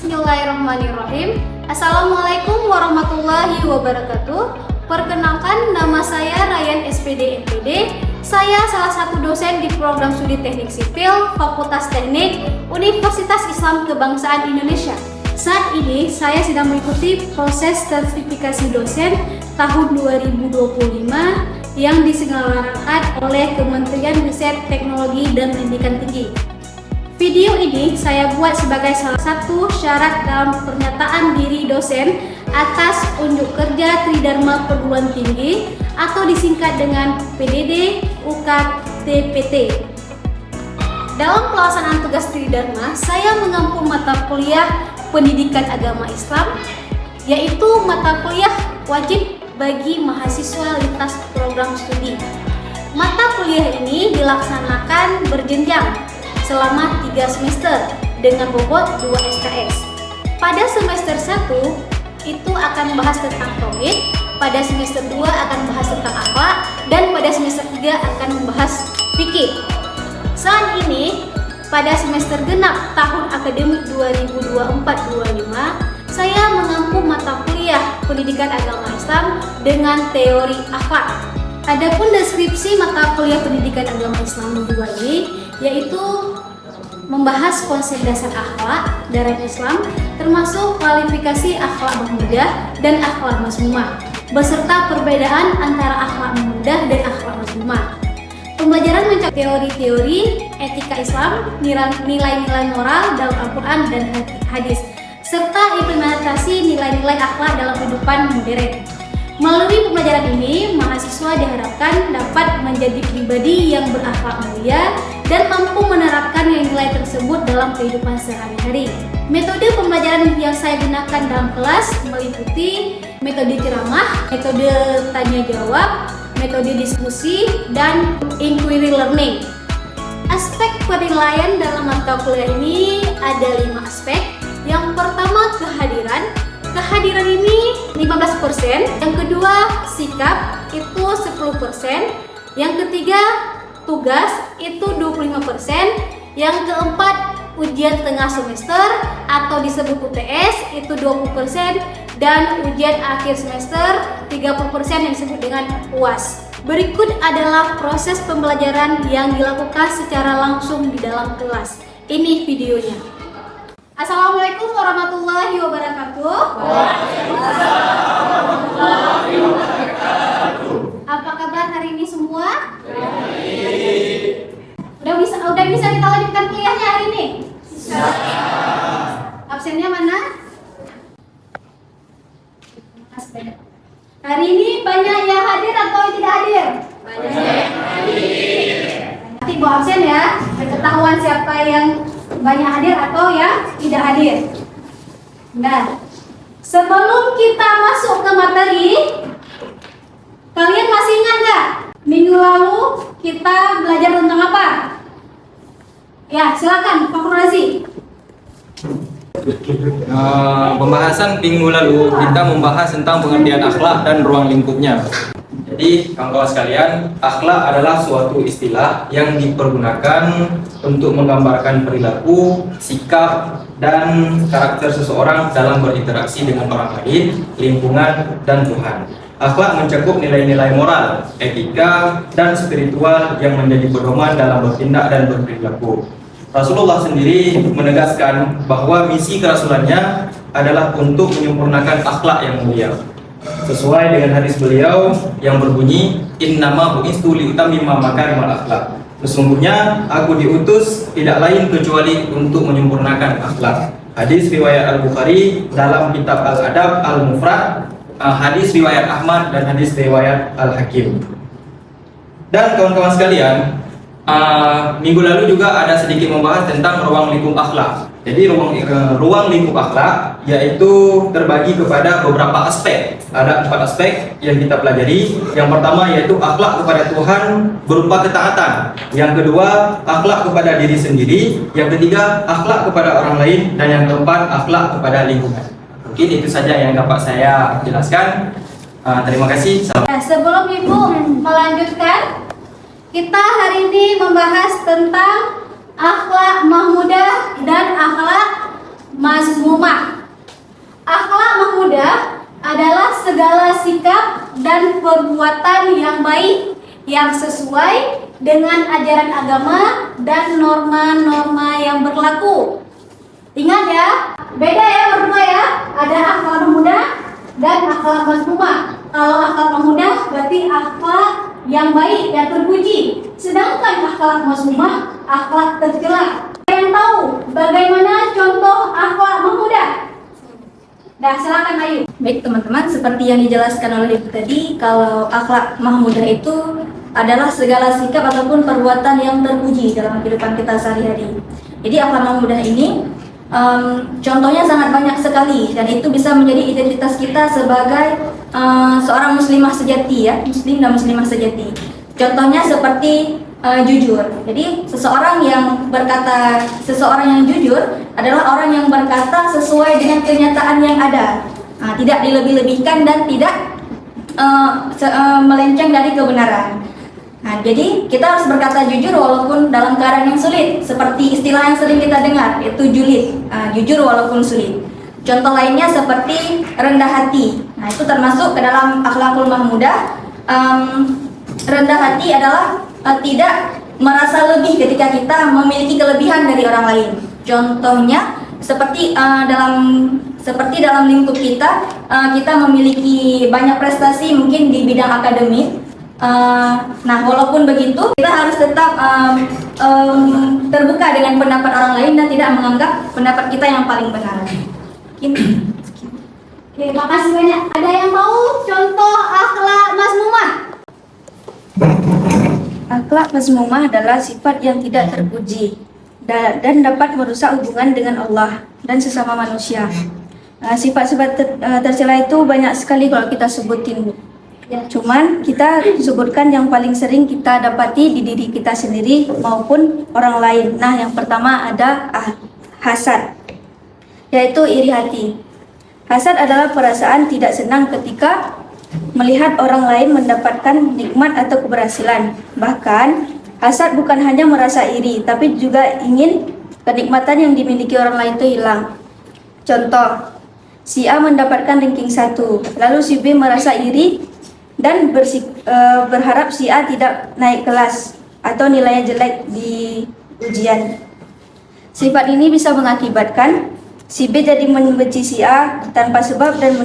Bismillahirrahmanirrahim. Assalamualaikum warahmatullahi wabarakatuh. Perkenalkan, nama saya Ryan SPD MPD. Saya salah satu dosen di program studi Teknik Sipil Fakultas Teknik Universitas Islam Kebangsaan Indonesia. Saat ini saya sedang mengikuti proses sertifikasi dosen tahun 2025 yang diselenggarakan oleh Kementerian Riset Teknologi dan Pendidikan Tinggi. Video ini saya buat sebagai salah satu syarat dalam pernyataan diri dosen atas unjuk kerja Tridharma Perguruan Tinggi atau disingkat dengan PDD UKT-PT. Dalam pelaksanaan tugas Tridharma, saya mengampu mata kuliah Pendidikan Agama Islam, yaitu mata kuliah wajib bagi mahasiswa lintas program studi. Mata kuliah ini dilaksanakan berjenjang selama 3 semester dengan bobot 2 SKS. Pada semester 1 itu akan bahas tentang tauhid, pada semester 2 akan bahas tentang akhlak, dan pada semester 3 akan membahas fikih. Saat ini pada semester genap tahun akademik 2024-25 saya mengampu mata kuliah Pendidikan Agama Islam dengan teori akhlak. Adapun deskripsi mata kuliah Pendidikan Agama Islam 2 ini yaitu membahas konsep dasar akhlak dalam Islam, termasuk kualifikasi akhlak mahmudah dan akhlak mazmumah, beserta perbedaan antara akhlak mahmudah dan akhlak mazmumah. Pembelajaran mencakup teori-teori etika Islam, nilai-nilai moral dalam Al-Quran dan hadis, serta implementasi nilai-nilai akhlak dalam kehidupan modern. Melalui pembelajaran ini, mahasiswa diharapkan dapat menjadi pribadi yang berakhlak mulia dan mampu menerapkan nilai tersebut dalam kehidupan sehari-hari. Metode pembelajaran yang saya gunakan dalam kelas meliputi metode ceramah, metode tanya jawab, metode diskusi, dan inquiry learning. Aspek penilaian dalam mata kuliah ini ada 5 aspek. Yang pertama, kehadiran. Kehadiran ini 15%, yang kedua sikap itu 10%, yang ketiga tugas itu 25%, yang keempat ujian tengah semester atau disebut UTS itu 20%, dan ujian akhir semester 30% yang disebut dengan UAS. Berikut adalah proses pembelajaran yang dilakukan secara langsung di dalam kelas. Ini videonya. Assalamualaikum warahmatullahi wabarakatuh. Waalaikumsalam warahmatullahi wabarakatuh. Apa kabar hari ini semua? Udah bisa kita lanjutkan kuliahnya hari ini? Bisa. Absennya mana? Hari ini banyak yang hadir atau tidak hadir? Banyak yang hadir. Nanti bawa absen ya, ketahuan siapa yang banyak hadir atau yang tidak hadir. Nah, sebelum kita masuk ke materi, kalian masih ingat nggak? Minggu lalu kita belajar tentang apa? Ya, silakan Pak Razi. Pembahasan minggu lalu kita membahas tentang pengertian akhlak dan ruang lingkupnya. Jadi kawan-kawan sekalian, akhlak adalah suatu istilah yang dipergunakan untuk menggambarkan perilaku, sikap, dan karakter seseorang dalam berinteraksi dengan orang lain, lingkungan, dan Tuhan. Akhlak mencakup nilai-nilai moral, etika, dan spiritual yang menjadi pedoman dalam bertindak dan berperilaku. Rasulullah sendiri menegaskan bahwa misi kerasulannya adalah untuk menyempurnakan akhlak yang mulia. Sesuai dengan hadis beliau yang berbunyi, innama bu'istu liutammima makarimal akhlak. Sesungguhnya aku diutus tidak lain kecuali untuk menyempurnakan akhlak. Hadis riwayat Al-Bukhari dalam kitab Al-Adab Al-Mufrad, hadis riwayat Ahmad, dan hadis riwayat Al-Hakim. Dan kawan-kawan sekalian, minggu lalu juga ada sedikit membahas tentang ruang lingkup akhlak. Jadi ruang lingkup akhlak yaitu terbagi kepada beberapa aspek. Ada 4 aspek yang kita pelajari. Yang pertama yaitu akhlak kepada Tuhan berupa ketaatan. Yang kedua, akhlak kepada diri sendiri. Yang ketiga, akhlak kepada orang lain. Dan yang keempat, akhlak kepada lingkungan. Mungkin itu saja yang dapat saya jelaskan. Terima kasih. Sebelum Ibu melanjutkan, kita hari ini membahas tentang akhlak mahmudah dan akhlak mazmumah. perbuatan yang baik yang sesuai dengan ajaran agama dan norma-norma yang berlaku. Ingat ya, beda ya berdua ya. Ada akhlak pemuda dan akhlak mazmumah. Kalau akhlak pemuda berarti akhlak yang baik yang terpuji. Sedangkan akhlak mazmumah akhlak tercela. Yang tahu bagaimana contoh akhlak pemuda? Nah, silakan Ayu. Baik teman-teman, seperti yang dijelaskan oleh Ibu tadi, kalau akhlak mahmudah itu adalah segala sikap ataupun perbuatan yang terpuji dalam kehidupan kita sehari-hari. Jadi akhlak mahmudah ini contohnya sangat banyak sekali, dan itu bisa menjadi identitas kita sebagai seorang muslimah sejati ya, muslim dan muslimah sejati. Contohnya seperti jujur. Jadi seseorang yang jujur adalah orang yang berkata sesuai dengan kenyataan yang ada, tidak dilebih-lebihkan dan tidak melenceng dari kebenaran. Nah, jadi kita harus berkata jujur walaupun dalam keadaan yang sulit, seperti istilah yang sering kita dengar, yaitu julid, jujur walaupun sulit. Contoh lainnya seperti rendah hati. Nah, itu termasuk ke dalam akhlakul mahmudah. Rendah hati adalah tidak merasa lebih ketika kita memiliki kelebihan dari orang lain. Contohnya seperti dalam lingkup kita, kita memiliki banyak prestasi mungkin di bidang akademik. Nah, walaupun begitu kita harus tetap terbuka dengan pendapat orang lain dan tidak menganggap pendapat kita yang paling benar. Oke, makasih banyak. Ada yang mau contoh akhlak mazmumah? Akhlak mazmumah adalah sifat yang tidak terpuji dan dapat merusak hubungan dengan Allah dan sesama manusia. Sifat-sifat tercela itu banyak sekali kalau kita sebutin. Ya, cuman kita sebutkan yang paling sering kita dapati di diri kita sendiri maupun orang lain. Nah, yang pertama ada hasad, yaitu iri hati. Hasad adalah perasaan tidak senang ketika melihat orang lain mendapatkan nikmat atau keberhasilan. Bahkan, hasad bukan hanya merasa iri, tapi juga ingin kenikmatan yang dimiliki orang lain itu hilang. Contoh, si A mendapatkan ranking 1, lalu si B merasa iri dan berharap si A tidak naik kelas atau nilainya jelek di ujian. Sifat ini bisa mengakibatkan si B jadi membenci si A tanpa sebab dan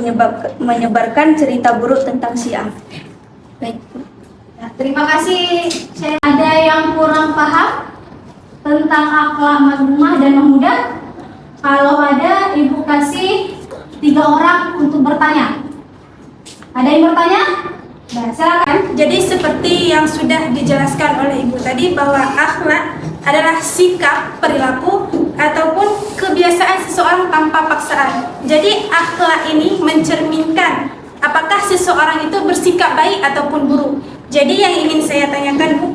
menyebarkan cerita buruk tentang si A. Baik. Nah, terima kasih. Ada yang kurang paham tentang akhlak mazmumah dan mahmudah? Kalau ada, Ibu kasih 3 orang untuk bertanya. Ada yang bertanya? Nah, silakan. Jadi seperti yang sudah dijelaskan oleh Ibu tadi, bahwa akhlak adalah sikap, perilaku, ataupun kebiasaan seseorang tanpa paksaan. Jadi akhlak ini mencerminkan apakah seseorang itu bersikap baik ataupun buruk. Jadi yang ingin saya tanyakan, Bu,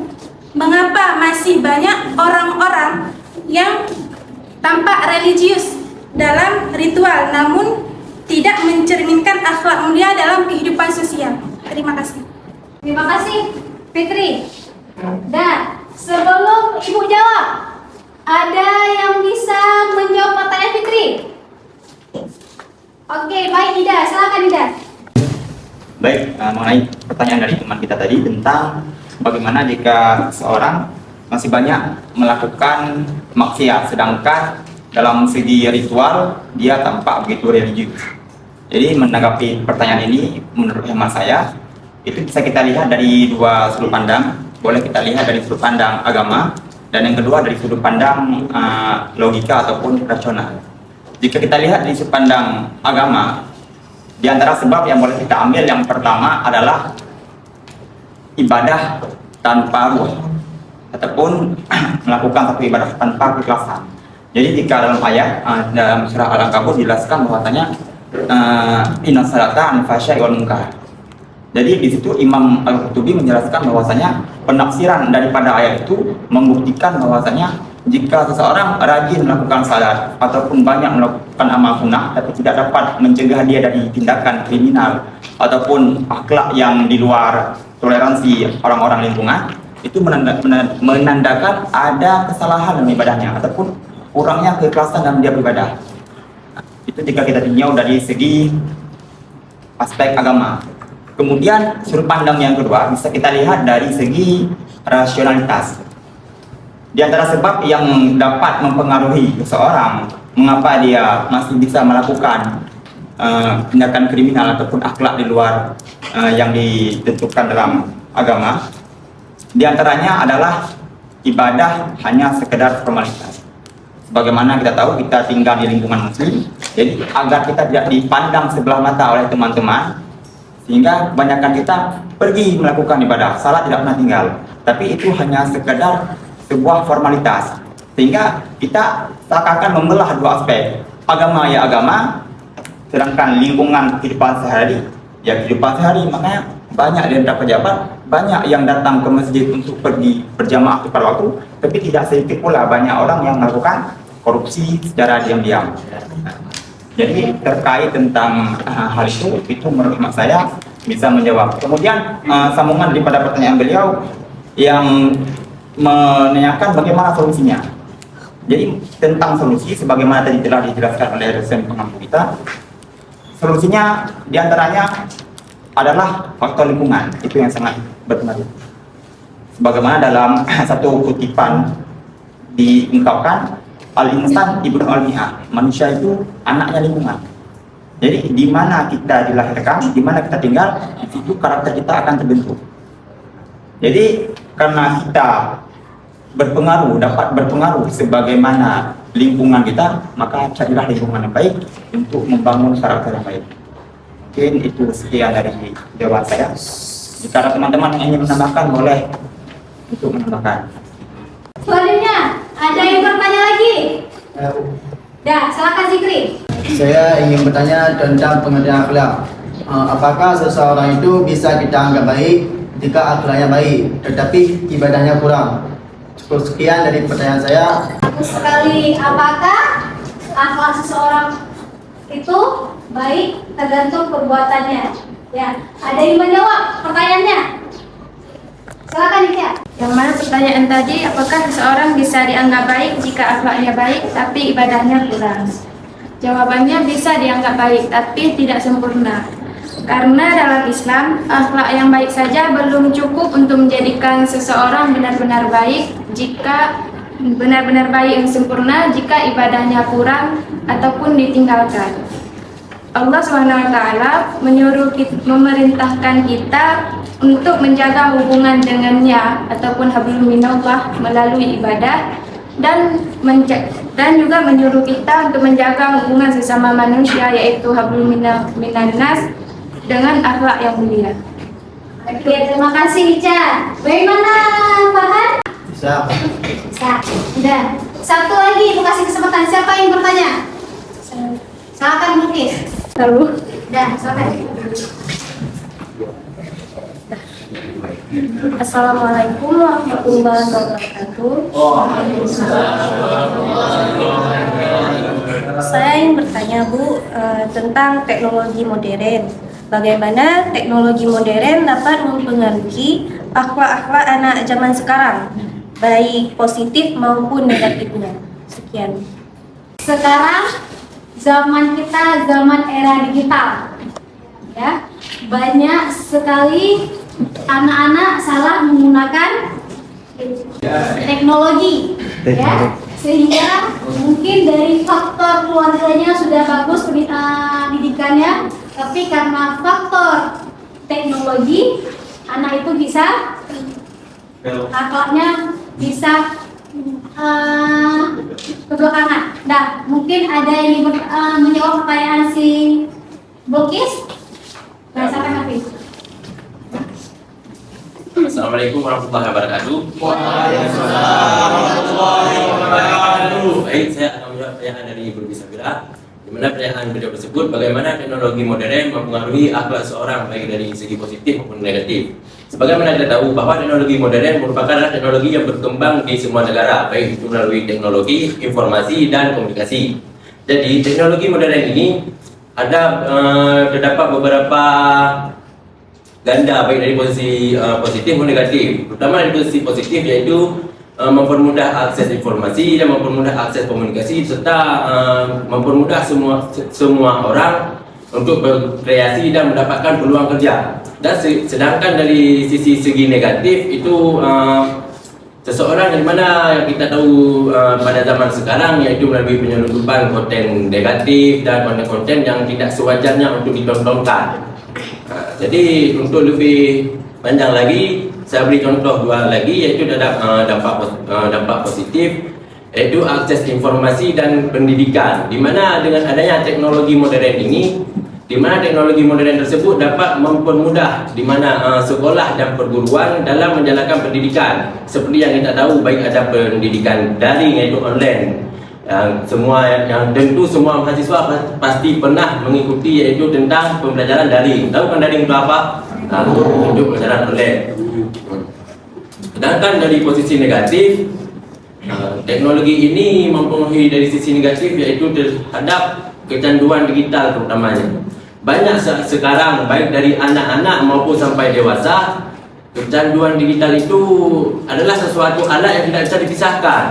mengapa masih banyak orang-orang yang tampak religius dalam ritual namun tidak mencerminkan akhlak mulia dalam kehidupan sosial? Terima kasih. Terima kasih, Fitri. Dan sebelum Ibu jawab, ada yang bisa menjawab pertanyaan Fitri? Oke, baik Ida, silakan Ida. Baik, mengenai pertanyaan dari teman kita tadi tentang bagaimana jika seorang masih banyak melakukan maksiat, sedangkan dalam segi ritual dia tampak begitu religius. Jadi menanggapi pertanyaan ini, menurut hemat saya, itu bisa kita lihat dari 2 sudut pandang. Boleh kita lihat dari sudut pandang agama, dan yang kedua dari sudut pandang logika ataupun rasional. Jika kita lihat dari sudut pandang agama, di antara sebab yang boleh kita ambil yang pertama adalah ibadah tanpa ruh, ataupun melakukan satu ibadah tanpa keikhlasan. Jadi jika dalam ayat dalam surah Al-Ankabut dijelaskan bahwasanya inna salata anil fahsya'i wal munkar. Jadi di situ Imam Al-Qurtubi menjelaskan bahwasanya penafsiran daripada ayat itu membuktikan bahwasanya jika seseorang rajin melakukan salat ataupun banyak melakukan amal sunnah tapi tidak dapat mencegah dia dari tindakan kriminal ataupun akhlak yang di luar toleransi orang-orang lingkungan, itu menandakan ada kesalahan dalam ibadahnya ataupun kurangnya keikhlasan dalam dia beribadah. Itu jika kita tinjau dari segi aspek agama. Kemudian sudut pandang yang kedua bisa kita lihat dari segi rasionalitas. Di antara sebab yang dapat mempengaruhi seseorang mengapa dia masih bisa melakukan tindakan kriminal ataupun akhlak di luar yang ditentukan dalam agama, di antaranya adalah ibadah hanya sekedar formalitas. Sebagaimana kita tahu kita tinggal di lingkungan muslim, jadi agar kita tidak dipandang sebelah mata oleh teman-teman, sehingga kebanyakan kita pergi melakukan ibadah, salat tidak pernah tinggal. Tapi itu hanya sekedar sebuah formalitas, sehingga kita seakan-akan membelah dua aspek. Agama ya agama, sedangkan lingkungan kehidupan sehari ya kehidupan sehari. Makanya banyak dari pejabat, banyak yang datang ke masjid untuk pergi berjamaah tepat waktu, tapi tidak sedikit pula banyak orang yang melakukan korupsi secara diam-diam. Jadi terkait tentang hal itu menurut hemat saya bisa menjawab. Kemudian sambungan daripada pertanyaan beliau yang menanyakan bagaimana solusinya. Jadi tentang solusi sebagaimana tadi telah dijelaskan oleh dosen pengampu kita, solusinya diantaranya adalah faktor lingkungan, itu yang sangat berpengaruh. Sebagaimana dalam satu kutipan diungkapkan, al-insan ibnu al-mi'ah, manusia itu anaknya lingkungan. Jadi di mana kita dilahirkan, di mana kita tinggal, di situ karakter kita akan terbentuk. Jadi karena kita dapat berpengaruh sebagaimana lingkungan kita, maka carilah lingkungan yang baik untuk membangun karakter yang baik. Mungkin itu sekian dari jawaban saya. Jika ada teman-teman yang ingin menambahkan, boleh untuk menambahkan. Selanjutnya, ada yang bertanya lagi? Dah, silakan Zikri. Saya ingin bertanya tentang pengertian akhlak. Apakah seseorang itu bisa kita anggap baik jika akhlaknya baik, tetapi ibadahnya kurang? Sekian dari pertanyaan saya. Bagus sekali. Apakah akhlak seseorang itu baik tergantung perbuatannya? Ya, ada yang menjawab pertanyaannya? Silakan Ika. Yang mana pertanyaan tadi, apakah seseorang bisa dianggap baik jika akhlaknya baik tapi ibadahnya kurang? Jawabannya bisa dianggap baik tapi tidak sempurna. Karena dalam Islam, akhlak yang baik saja belum cukup untuk menjadikan seseorang benar-benar baik yang sempurna jika ibadahnya kurang ataupun ditinggalkan. Allah SWT memerintahkan kita untuk menjaga hubungan dengannya ataupun hablum minallah melalui ibadah dan juga menyuruh kita untuk menjaga hubungan sesama manusia yaitu hablum minannas dengan akhlak yang mulia. Oke, terima kasih Ica. Bagaimana Farhan? Bisa. Bisa. Udah. Satu lagi, aku kasih kesempatan. Siapa yang bertanya? Silakan Mukis. Lalu, Udah, silakan. Assalamualaikum warahmatullahi wabarakatuh. Saya ingin bertanya Bu tentang teknologi modern. Bagaimana teknologi modern dapat mempengaruhi akhlak-akhlak anak zaman sekarang, baik positif maupun negatifnya? Sekian. Sekarang zaman kita zaman era digital. Ya. Banyak sekali anak-anak salah menggunakan teknologi, ya, sehingga mungkin dari faktor keluarganya sudah bagus pendidikannya, tapi karena faktor teknologi anak itu bisa akhlaknya bisa kebelakangan. Nah, mungkin ada yang menjawab pertanyaan si Bokis. Rasakan Hafiz. Assalamualaikum warahmatullahi wabarakatuh. Waalaikumsalam warahmatullahi wabarakatuh. Baik, saya akan menjawab pertanyaan dari Ibu Bismillah. Di mana pertanyaan beliau tersebut, bagaimana teknologi modern mempengaruhi akhlak seorang baik dari segi positif maupun negatif. Sebagaimana kita tahu bahwa teknologi modern merupakan teknologi yang berkembang di semua negara, baik itu melalui teknologi, informasi, dan komunikasi. Jadi teknologi modern ini terdapat beberapa ganda baik dari posisi positif maupun negatif. Terutama dari posisi positif yaitu mempermudah akses informasi dan mempermudah akses komunikasi serta mempermudah semua orang untuk berkreasi dan mendapatkan peluang kerja. Dan sedangkan dari segi negatif itu seseorang di mana yang kita tahu pada zaman sekarang yaitu melalui penyelundupan konten negatif dan konten-konten yang tidak sewajarnya untuk ditontonkan. Jadi untuk lebih panjang lagi, saya beri contoh dua lagi yaitu dampak positif, yaitu akses informasi dan pendidikan. Di mana dengan adanya teknologi modern ini, di mana teknologi modern tersebut dapat mempermudah di mana sekolah dan perguruan dalam menjalankan pendidikan. Seperti yang kita tahu, baik ada pendidikan daring yaitu online. Yang tentu semua mahasiswa pasti pernah mengikuti yaitu tentang pembelajaran daring. Tahu kan daring itu apa? Untuk pembelajaran online. Sedangkan dari posisi negatif, teknologi ini mempengaruhi dari sisi negatif yaitu terhadap kecanduan digital terutamanya. Banyak sekarang baik dari anak-anak maupun sampai dewasa, kecanduan digital itu adalah sesuatu alat yang tidak bisa dipisahkan.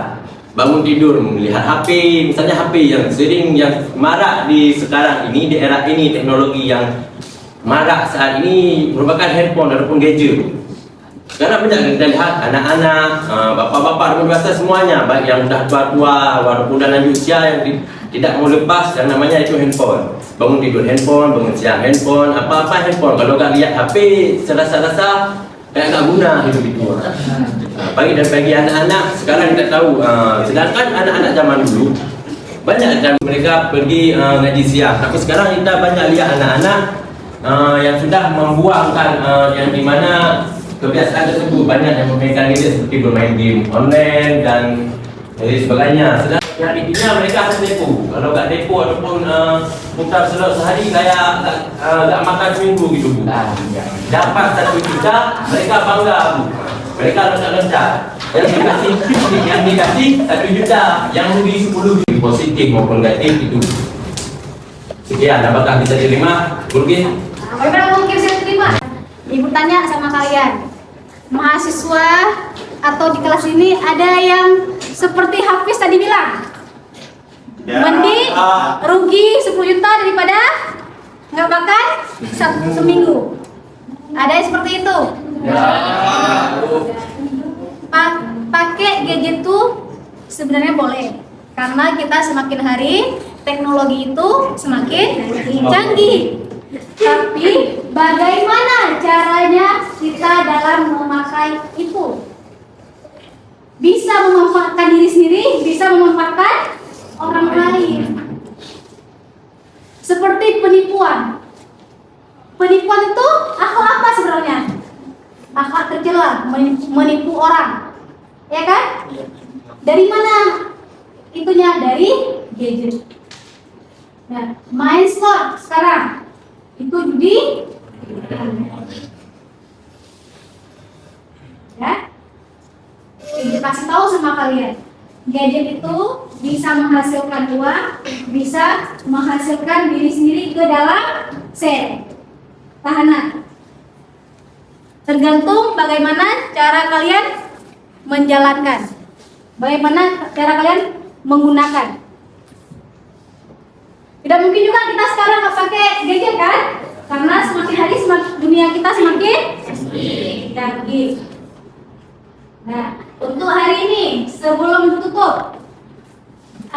Bangun tidur melihat HP, misalnya HP yang marak di sekarang ini, di era ini, teknologi yang marak saat ini merupakan handphone ataupun gadget. Karena banyak kita lihat anak-anak, bapak-bapak dewasa semuanya, baik yang sudah tua-tua walaupun dah lanjut usia yang tidak mau lepas yang namanya itu handphone. Bangun tidur handphone, bangun siang handphone, apa-apa handphone. Kalau tak lihat HP, serasa-rasa tak guna hidup itu. Bagi anak-anak sekarang kita tahu, sedangkan anak-anak zaman dulu banyak dan mereka pergi ngaji siang. Tapi sekarang kita banyak lihat anak-anak yang sudah membuangkan yang dimana kebiasaan tersebut, banyak yang memainkan gadget seperti bermain game online dan sebagainya. Sedangkan yang intinya mereka akan depo. Kalau tak depo ataupun mutar selot sehari kayak tak makan seminggu gitu bu. Dapat 1 juta, mereka bangga bu. Mereka loncat-loncat. Yang dikasih 1 juta, yang rugi 10 juta. Positif maupun negatif itu. Sekian, apakah bisa diterima? Mungkin? Bagaimana mungkin saya terima? Ibu tanya sama kalian, mahasiswa atau di kelas ini ada yang seperti Hafiz tadi bilang, mending rugi 10 juta daripada nggak makan seminggu. Ada yang seperti itu? Pakai gadget tuh sebenarnya boleh, karena kita semakin hari teknologi itu semakin canggih. Tapi bagaimana caranya kita dalam memakai itu? Bisa memanfaatkan diri sendiri, bisa memanfaatkan orang lain. Seperti penipuan. Penipuan itu akhlak apa sebenarnya? Akhlak tercela, menipu orang. Ya kan? Dari mana itunya? Dari gadget. Nah, main slot sekarang itu judi. Ya? Dikasih tahu sama kalian, gadget itu bisa menghasilkan uang, bisa menghasilkan diri sendiri ke dalam sel tahanan. Tergantung bagaimana cara kalian menjalankan, bagaimana cara kalian menggunakan. Tidak mungkin juga kita sekarang nggak pakai gadget kan? Karena semakin hari dunia kita semakin canggih. Nah, untuk hari ini sebelum tutup,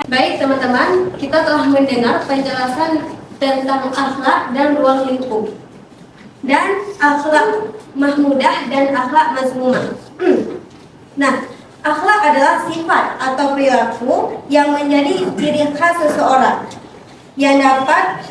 baik teman-teman, kita telah mendengar penjelasan tentang akhlak dan ruang lingkup, dan akhlak mahmudah dan akhlak mazmumah. Nah, akhlak adalah sifat atau perilaku yang menjadi ciri khas seseorang yang dapat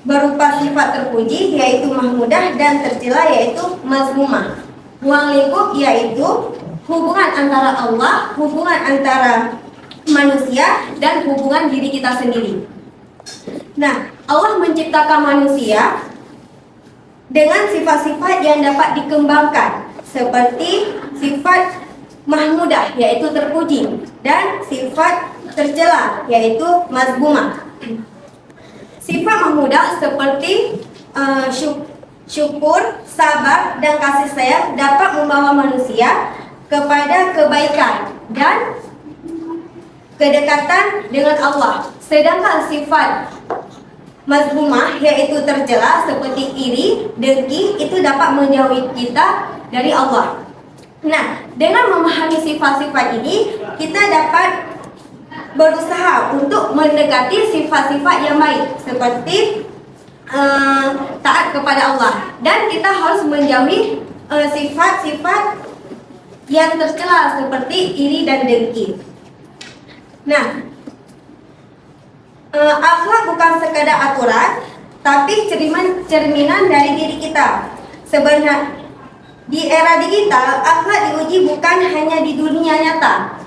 berupa sifat terpuji yaitu mahmudah dan tercela yaitu mazmumah. Ruang lingkup yaitu hubungan antara Allah, hubungan antara manusia, dan hubungan diri kita sendiri. Nah, Allah menciptakan manusia dengan sifat-sifat yang dapat dikembangkan, seperti sifat mahmudah yaitu terpuji, dan sifat tercela yaitu mazmumah. Sifat mahmudah seperti syukur, sabar, dan kasih sayang dapat membawa manusia kepada kebaikan dan kedekatan dengan Allah. Sedangkan sifat mazmumah yaitu tercela seperti iri, dengki itu dapat menjauhi kita dari Allah. Nah, dengan memahami sifat-sifat ini kita dapat berusaha untuk mendekati sifat-sifat yang baik seperti taat kepada Allah, dan kita harus menjauhi sifat-sifat yang tercela seperti iri dan dengki. Nah, akhlak bukan sekadar aturan, tapi cerminan dari diri kita. Sebenarnya di era digital, akhlak diuji bukan hanya di dunia nyata,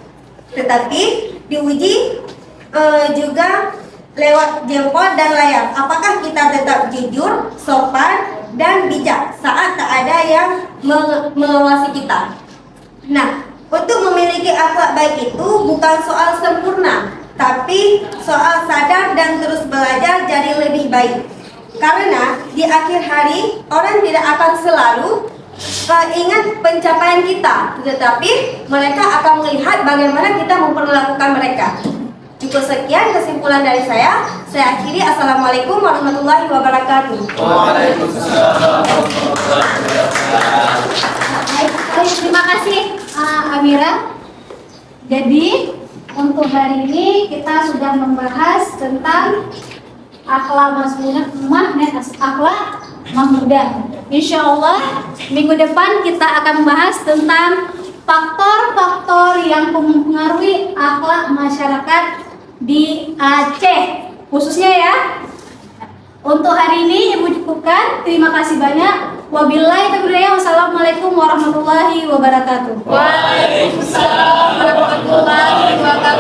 tetapi diuji juga lewat jempol dan layar. Apakah kita tetap jujur, sopan, dan bijak saat tak ada yang mengawasi kita? Nah, untuk memiliki akhlak baik itu bukan soal sempurna, tapi soal sadar dan terus belajar jadi lebih baik. Karena di akhir hari orang tidak akan selalu ingat pencapaian kita, tetapi mereka akan melihat bagaimana kita memperlakukan mereka. Cukup sekian kesimpulan dari saya. Saya akhiri. Assalamualaikum warahmatullahi wabarakatuh. Waalaikumsalam. Baik, terima kasih Amira. Jadi untuk hari ini kita sudah membahas tentang akhlak mazmumah dan akhlak mahmudah. Insya Allah minggu depan kita akan membahas tentang faktor-faktor yang mempengaruhi akhlak masyarakat di Aceh khususnya ya. Untuk hari ini Ibu cukupkan. Terima kasih banyak. Wabillahi taufiq wal hidayah. Wassalamualaikum warahmatullahi wabarakatuh. Waalaikumsalam warahmatullahi wabarakatuh.